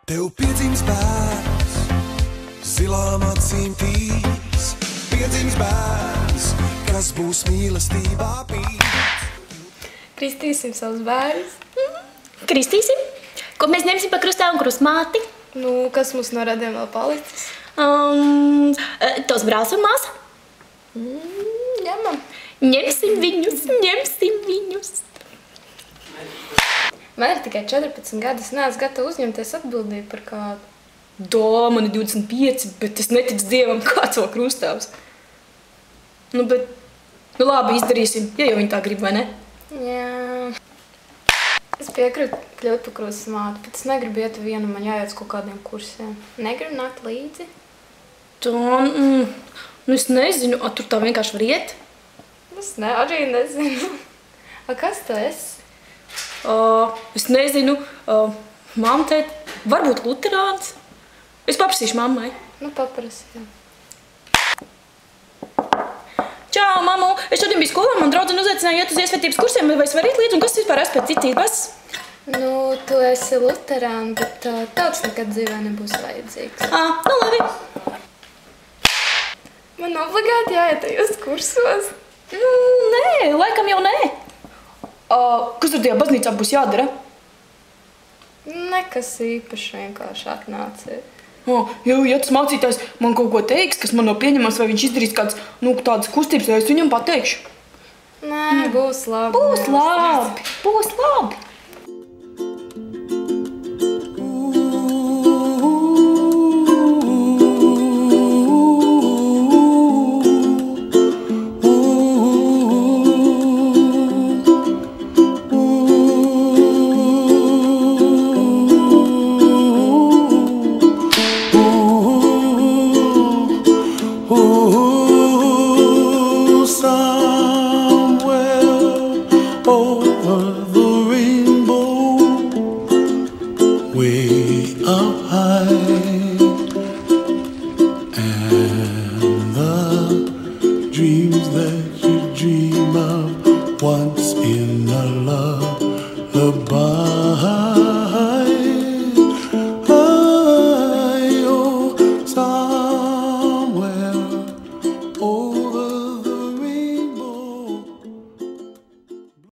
Tev piedzims bērns, zilām acīm tīs, piedzims bērns, kas būs mīlestībā pīt. Kristīsim savus bērnus. Kristīsim? Ko mēs ņemsim pa krustā un krustmāti? Nu, kas mums no radiem vēl palicis? Tos brālis un māsa? Ņemam. Ņemsim viņus. Man ir tikai 14 gadi, es neesmu gatava uzņemties atbildību par kādu. Dā, man ir 25, bet es neticu Dievam, kāds vēl krustāvs. Nu labi, izdarīsim, ja jau viņi tā grib, vai ne? Jā. Es piekrītu kļūt par krustmāti, bet es negribu iet vienu, man jāiet kaut kādiem kursiem. Negribu nākt līdzi. Tā, es nezinu, tur tā vienkārši var iet? Es arī nezinu. Kas tu esi? Es nezinu, mamma teica, varbūt luterāns. Es paprasīšu mammai. Nu, paprasi, jā. Čau, mammu! Es šodien biju skolā, man draudzene uzaicināja iet uz iesvētības kursiem, vai es varu iet līdzi, un kas vispār esmu pēc ticības? Nu, tu esi luterāna, bet tauts nekad dzīvē nebūs vajadzīgs. Nu labi. Man obligāti jāiet tajos kursos. Nē, laikam jau nē. Kas tur tajā baznīcā būs jādara? Nekas īpaši, vienkārši atnāci. Ja tas mācītājs man kaut ko teiks, kas man nav pieņemams, vai viņš izdarīs kādas, tādas kustības, vai es viņam pateikšu? Nē, būs labi. Būs labi. Way up high, and the dream